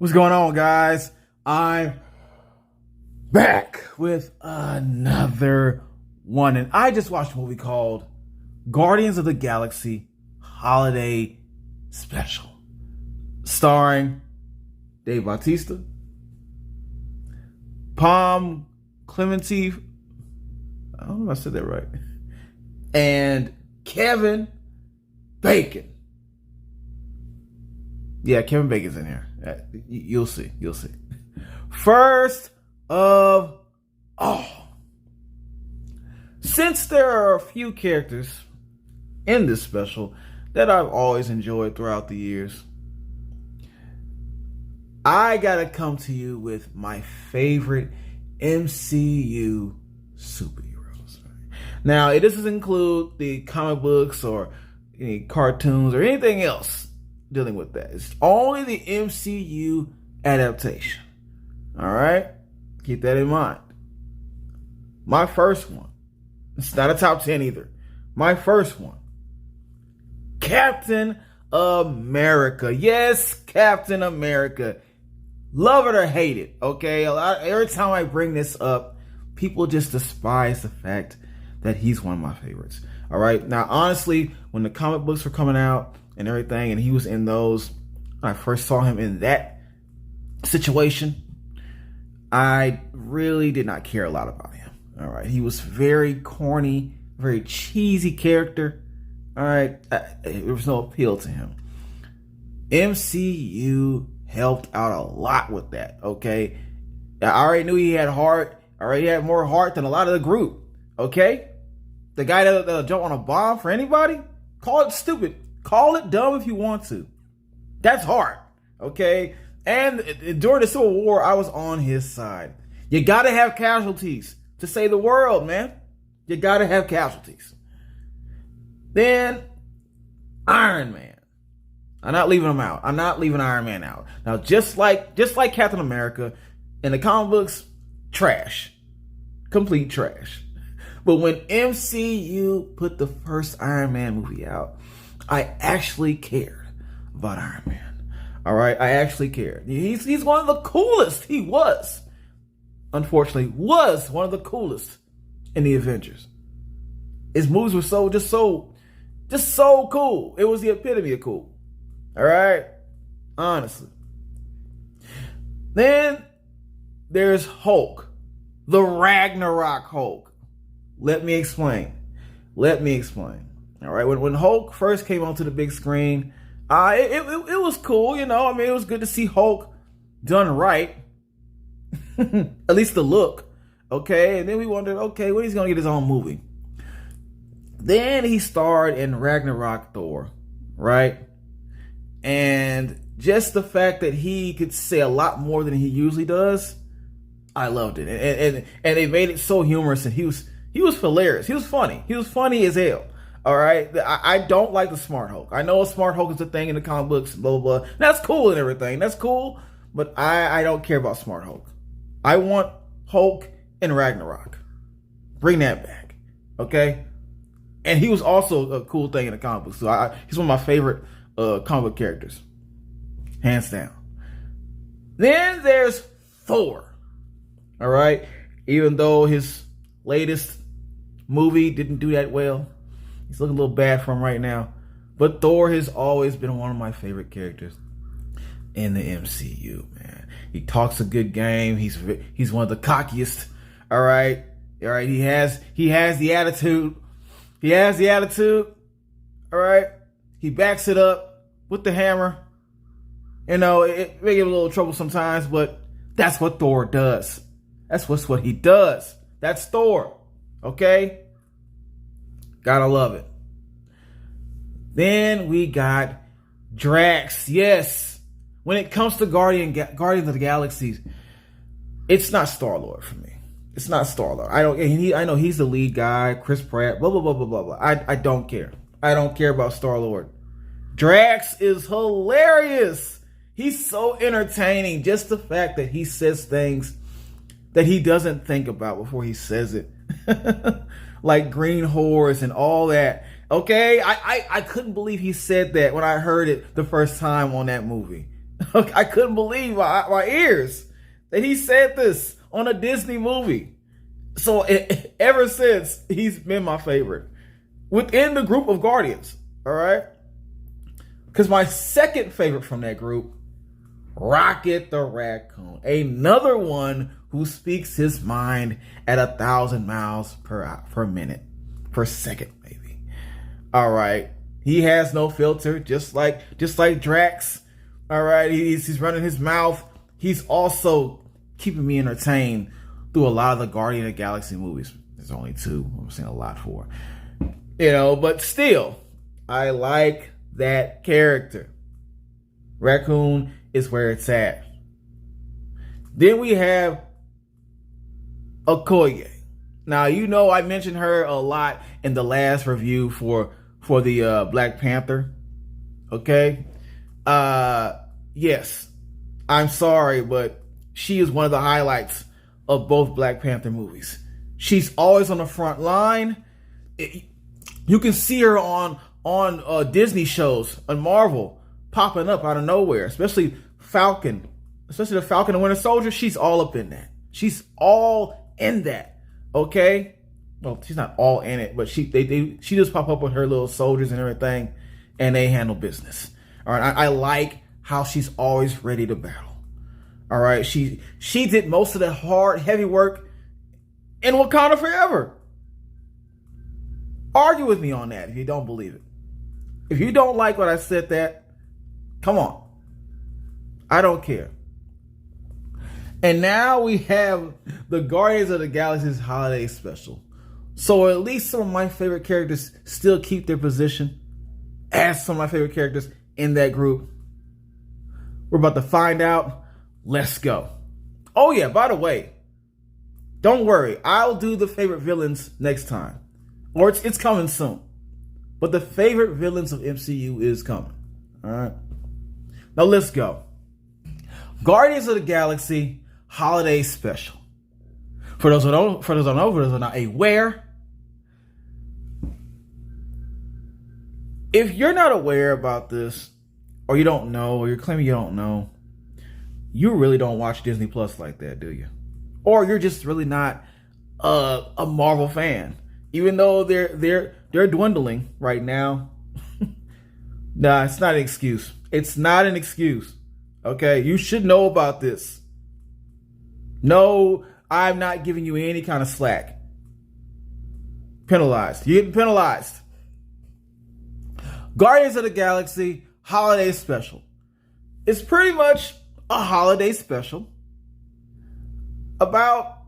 What's going on, guys? I'm back with another one, and I just watched a movie called Guardians of the Galaxy Holiday Special, starring Dave Bautista, Palm Clemente, I don't know if I said that right, and Kevin Bacon. Yeah, Kevin Bacon's in here. You'll see. You'll see. First of all, since there are a few characters in this special that I've always enjoyed throughout the years, I gotta come to you with my favorite MCU superheroes. Now, it doesn't include the comic books or any cartoons or anything else dealing with that. It's only the MCU adaptation. All right? Keep that in mind. My first one. It's not a top 10 either. My first one. Captain America. Yes, Captain America. Love it or hate it, okay? Every time I bring this up, people just despise the fact that he's one of my favorites. All right? Now, honestly, when the comic books were coming out, and everything, and he was in those. I first saw him in that situation. I really did not care a lot about him. All right, he was very corny, very cheesy character. All right, there was no appeal to him. MCU helped out a lot with that. Okay, I already knew he had heart. I already had more heart than a lot of the group. Okay, the guy that'll jump on a bomb for anybody, call it stupid. Call it dumb if you want to. That's hard, okay? And during the Civil War, I was on his side. You gotta have casualties to save the world, man. You gotta have casualties. Then, Iron Man. I'm not leaving him out. I'm not leaving Iron Man out. Now, just like Captain America, in the comic books, trash. Complete trash. But when MCU put the first Iron Man movie out, I actually cared about Iron Man. All right, I actually cared. He's one of the coolest. He was, unfortunately, one of the coolest in the Avengers. His moves were just so cool. It was the epitome of cool. All right, honestly. Then there's Hulk, the Ragnarok Hulk. Let me explain. All right, when Hulk first came onto the big screen, it was cool, you know. I mean, it was good to see Hulk done right, at least the look. Okay, and then we wondered, okay, when he's gonna get his own movie. Then he starred in Ragnarok Thor, right? And just the fact that he could say a lot more than he usually does, I loved it, and they made it so humorous, and he was hilarious. He was funny as hell. All right, I don't like the Smart Hulk. I know a Smart Hulk is a thing in the comic books, blah, blah, blah. That's cool and everything. That's cool, but I don't care about Smart Hulk. I want Hulk in Ragnarok. Bring that back, okay? And he was also a cool thing in the comic books. So he's one of my favorite comic book characters, hands down. Then there's Thor, all right? Even though his latest movie didn't do that well, he's looking a little bad for him right now. But Thor has always been one of my favorite characters in the MCU, man. He talks a good game. He's one of the cockiest. All right. He has the attitude. All right. He backs it up with the hammer. You know, it may give him a little trouble sometimes, but that's what Thor does. That's what he does. That's Thor. Okay. Gotta love it. Then we got Drax. Yes. When it comes to Guardians of the Galaxy, it's not Starlord for me. It's not Starlord. I know he's the lead guy, Chris Pratt, blah, blah, blah, blah, blah, blah. I don't care. I don't care about Starlord. Drax is hilarious. He's so entertaining. Just the fact that he says things that he doesn't think about before he says it. Like green horse and all that. Okay, I couldn't believe he said that when I heard it the first time on that movie. I couldn't believe my ears that he said this on a Disney movie. So ever since, he's been my favorite within the group of Guardians. All right. Because my second favorite from that group, Rocket the Raccoon. Another one who speaks his mind at 1,000 miles per minute, per second, maybe. All right. He has no filter, just like Drax. All right. He's running his mouth. He's also keeping me entertained through a lot of the Guardian of the Galaxy movies. There's only 2. I'm seeing a lot for. But still, I like that character. Raccoon is where it's at. Then we have Okoye. Now, I mentioned her a lot in the last review for the Black Panther. Okay? Yes. I'm sorry, but she is one of the highlights of both Black Panther movies. She's always on the front line. You can see her on Disney shows, on Marvel, popping up out of nowhere, especially the Falcon and Winter Soldier. She's all up in that. She's all in that. Okay? Well, she's not all in it, but she just pop up with her little soldiers and everything, and they handle business. All right, I like how she's always ready to battle. All right, she did most of the hard, heavy work in Wakanda Forever. Argue with me on that if you don't believe it. If you don't like what I said, come on. I don't care. And now we have the Guardians of the Galaxy's holiday special. So at least some of my favorite characters still keep their position as some of my favorite characters in that group. We're about to find out. Let's go. Oh yeah, by the way, don't worry. I'll do the favorite villains next time. Or it's coming soon. But the favorite villains of MCU is coming. All right. Now let's go. Guardians of the Galaxy Holiday Special. For those who are not aware, if you're not aware about this, or you don't know, or you're claiming you don't know, you really don't watch Disney Plus like that, do you? Or you're just really not a Marvel fan, even though they're dwindling right now. Nah, it's not an excuse. It's not an excuse. Okay, you should know about this. No, I'm not giving you any kind of slack. Penalized. You're getting penalized. Guardians of the Galaxy Holiday Special. It's pretty much a holiday special about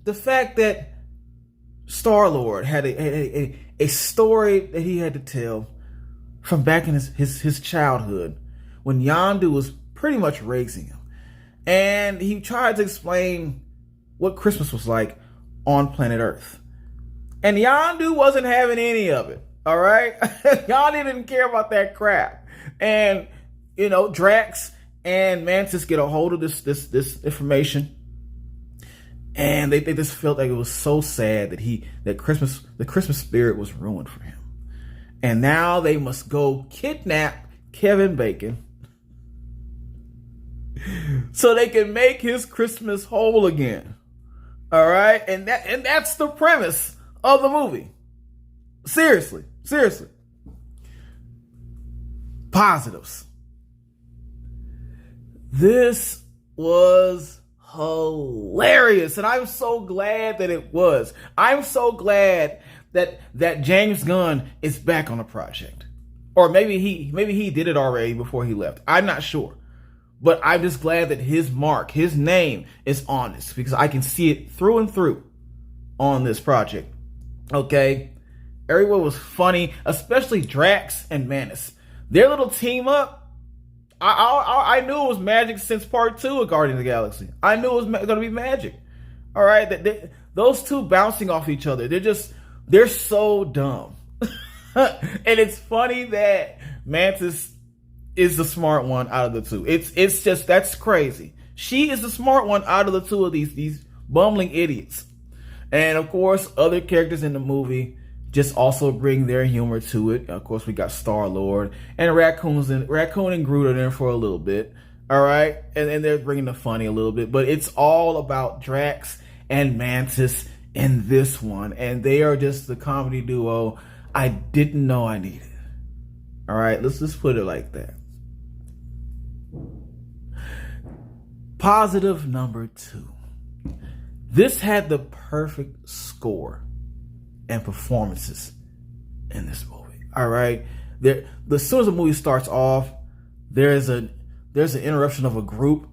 the fact that Starlord had a story that he had to tell from back in his childhood when Yondu was pretty much raising him. And he tried to explain what Christmas was like on planet Earth. And Yondu wasn't having any of it. All right? Yondu didn't care about that crap. And, Drax and Mantis get a hold of this information. And they just felt like it was so sad that the Christmas spirit was ruined for him. And now they must go kidnap Kevin Bacon so they can make his Christmas whole again. All right? And that's the premise of the movie. Seriously. Positives. This was hilarious, and I'm so glad that it was. I'm so glad that James Gunn is back on the project. Or maybe he did it already before he left. I'm not sure. But I'm just glad that his mark, his name is on this, because I can see it through and through on this project. Okay? Everyone was funny, especially Drax and Mantis. Their little team up, I knew it was magic since part 2 of Guardians of the Galaxy. I knew it was going to be magic. All right? Those two bouncing off each other, they're so dumb. And it's funny that Mantis is the smart one out of the two. It's just, that's crazy. She is the smart one out of the two of these bumbling idiots. And of course, other characters in the movie just also bring their humor to it. Of course, we got Starlord and Raccoon and Groot are there for a little bit. All right, and they're bringing the funny a little bit, but it's all about Drax and Mantis in this one, and they are just the comedy duo I didn't know I needed. All right, let's just put it like that. Positive number 2. This had the perfect score and performances in this movie. All right, as soon as the movie starts off, there's an interruption of a group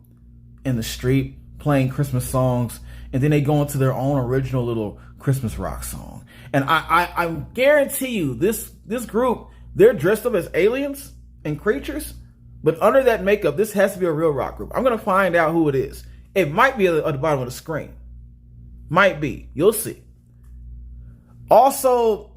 in the street playing Christmas songs, and then they go into their own original little Christmas rock song. And I guarantee you, this group, they're dressed up as aliens and creatures, but under that makeup, this has to be a real rock group. I'm gonna find out who it is. It might be at the bottom of the screen. Might be. You'll see. Also,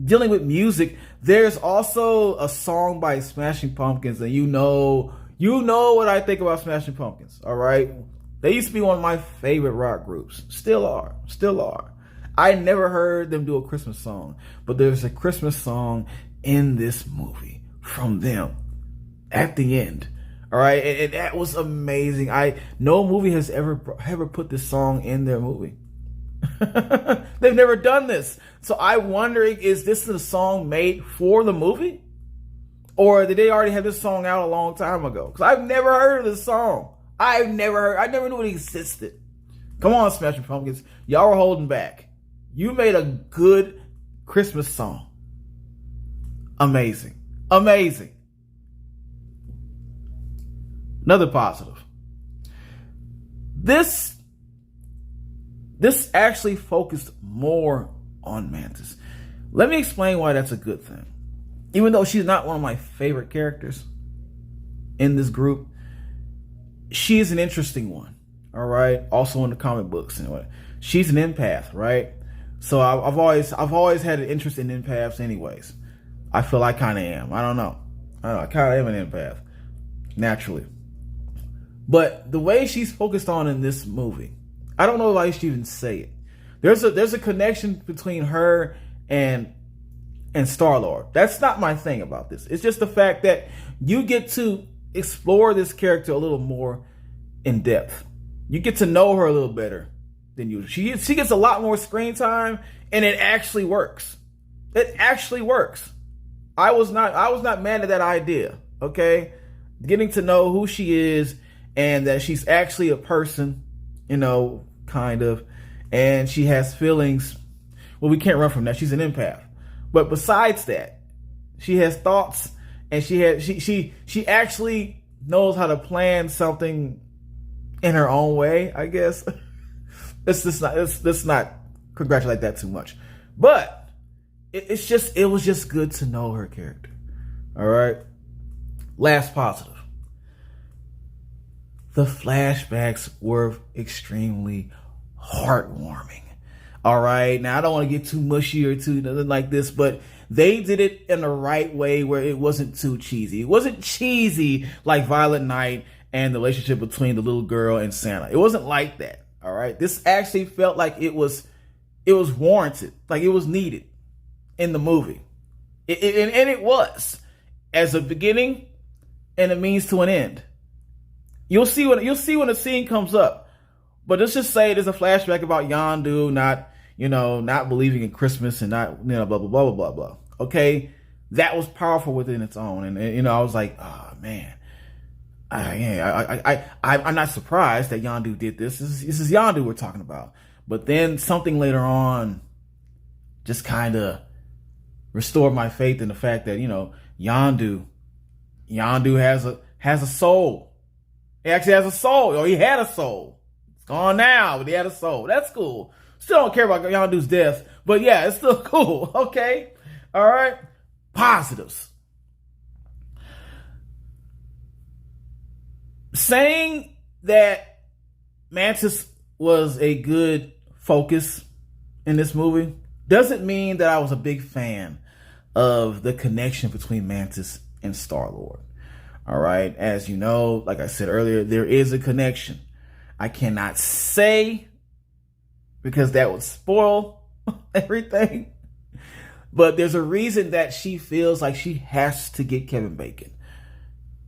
dealing with music, there's also a song by Smashing Pumpkins, and you know what I think about Smashing Pumpkins, all right? They used to be one of my favorite rock groups. Still are. I never heard them do a Christmas song, but there's a Christmas song in this movie from them at the end, all right? And that was amazing. No movie has ever put this song in their movie. They've never done this. So I'm wondering, is this a song made for the movie? Or did they already have this song out a long time ago? Because I've never heard of this song. I never knew it existed. Come on, Smashing Pumpkins. Y'all were holding back. You made a good Christmas song. Amazing. Another positive. This actually focused more on Mantis. Let me explain why that's a good thing. Even though she's not one of my favorite characters in this group, she's an interesting one. All right. Also in the comic books, anyway. She's an empath, right? So I've always had an interest in empaths, anyways. I feel I kind of am. I don't know. I kind of am an empath naturally. But the way she's focused on in this movie, I don't know if I should even say it. There's a connection between her and Starlord. That's not my thing about this. It's just the fact that you get to explore this character a little more in depth. You get to know her a little better than usual. She gets a lot more screen time, and it actually works. It actually works. I was not mad at that idea. Okay, getting to know who she is and that she's actually a person, kind of, and she has feelings. Well, we can't run from that. She's an empath. But besides that, she has thoughts, and she actually knows how to plan something in her own way, I guess. Let's not congratulate that too much. But it was just good to know her character. All right. Last positive. The flashbacks were extremely heartwarming. All right. Now, I don't want to get too mushy or too nothing like this, but they did it in the right way where it wasn't too cheesy. It wasn't cheesy like Violet Night and the relationship between the little girl and Santa. It wasn't like that. All right. This actually felt like it was warranted, like it was needed in the movie. And it was, as a beginning and a means to an end. You'll see when the scene comes up. But let's just say there's a flashback about Yondu not believing in Christmas and not, blah, blah, blah, blah, blah, blah. Okay. That was powerful within its own. And I was like, oh man, I'm not surprised that Yondu did this. This is Yondu we're talking about. But then something later on just kind of restored my faith in the fact that, Yondu has a soul. He actually has a soul. Or he had a soul. It's gone now, but he had a soul. That's cool. Still don't care about Yondu's death, but yeah, it's still cool. Okay. All right. Positives. Saying that Mantis was a good focus in this movie doesn't mean that I was a big fan of the connection between Mantis and Starlord. All right. As you know, like I said earlier, there is a connection. I cannot say because that would spoil everything. But there's a reason that she feels like she has to get Kevin Bacon.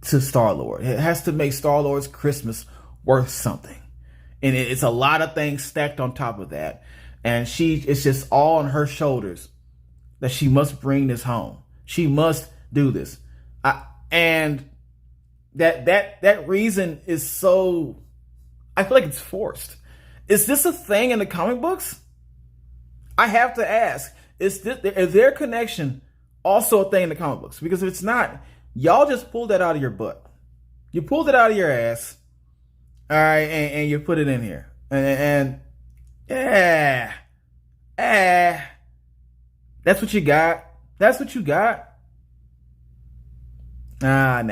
to Starlord. It has to make Starlord's Christmas worth something. And it's a lot of things stacked on top of that. And it's just all on her shoulders that she must bring this home. She must do this. And that reason is so, I feel like it's forced. Is this a thing in the comic books? I have to ask, is their connection also a thing in the comic books? Because if it's not, y'all just pulled that out of your butt. You pulled it out of your ass, all right, and you put it in here. And that's what you got. That's what you got. Nah,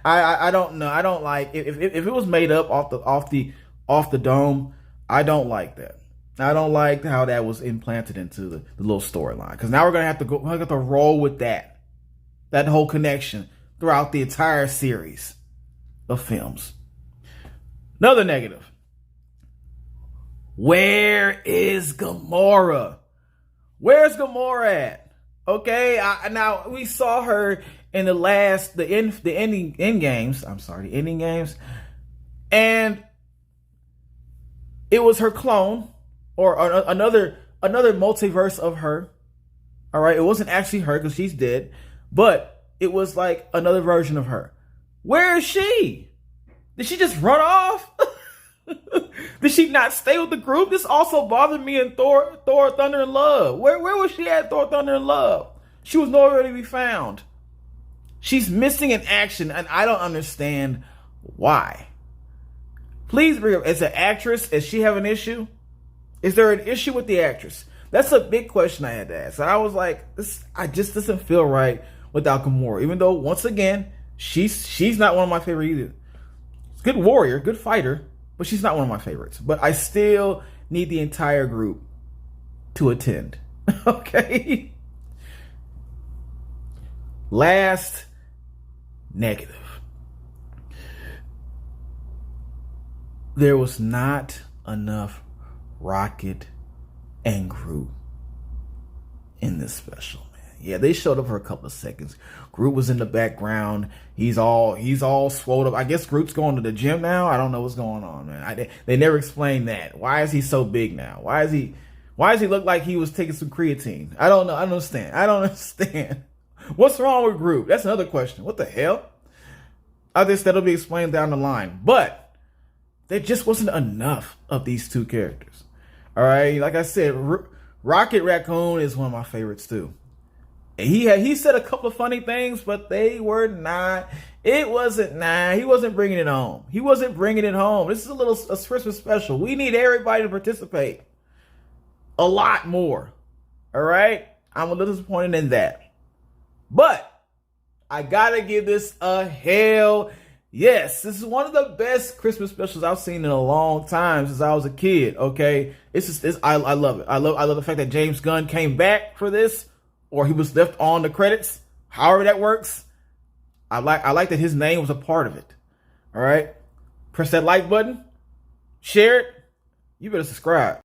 I don't know. I don't like if it was made up off the dome. I don't like that. I don't like how that was implanted into the little storyline, because now we're gonna have to roll with that whole connection throughout the entire series of films. Another negative. Where is Gamora? Where's Gamora at? Okay, now we saw her in the ending games. I'm sorry, the ending games, and it was her clone or another multiverse of her. All right, it wasn't actually her because she's dead, but it was like another version of her. Where is she? Did she just run off? Did she not stay with the group? This also bothered me in Thor, Thunder and Love. Where was she at Thor, Thunder and Love? She was nowhere to be found. She's missing in action, and I don't understand why. Please bring up, as an actress, does she have an issue? Is there an issue with the actress? That's a big question I had to ask. And I was like, I just doesn't feel right without Gamora. Even though, once again, she's not one of my favorite either. Good warrior, good fighter, but she's not one of my favorites. But I still need the entire group to attend. Okay? Last negative. There was not enough Rocket and Groot in this special, man. Yeah, they showed up for a couple of seconds. Groot was in the background. He's all swole up. I guess Groot's going to the gym now. I don't know what's going on, man. They never explained that. Why is he so big now? Why does he look like he was taking some creatine? I don't know. I don't understand. What's wrong with Groot? That's another question. What the hell? I guess that'll be explained down the line. But there just wasn't enough of these two characters. All right, like I said, Rocket Raccoon is one of my favorites too. He said a couple of funny things, but they were not. He wasn't bringing it home. He wasn't bringing it home. This is a Christmas special. We need everybody to participate a lot more. All right, I'm a little disappointed in that, but I gotta give this a hell yes. This is one of the best Christmas specials I've seen in a long time since I was a kid. Okay, I love it. I love the fact that James Gunn came back for this, or he was left on the credits. However that works, I like that his name was a part of it. All right, press that like button, share it. You better subscribe.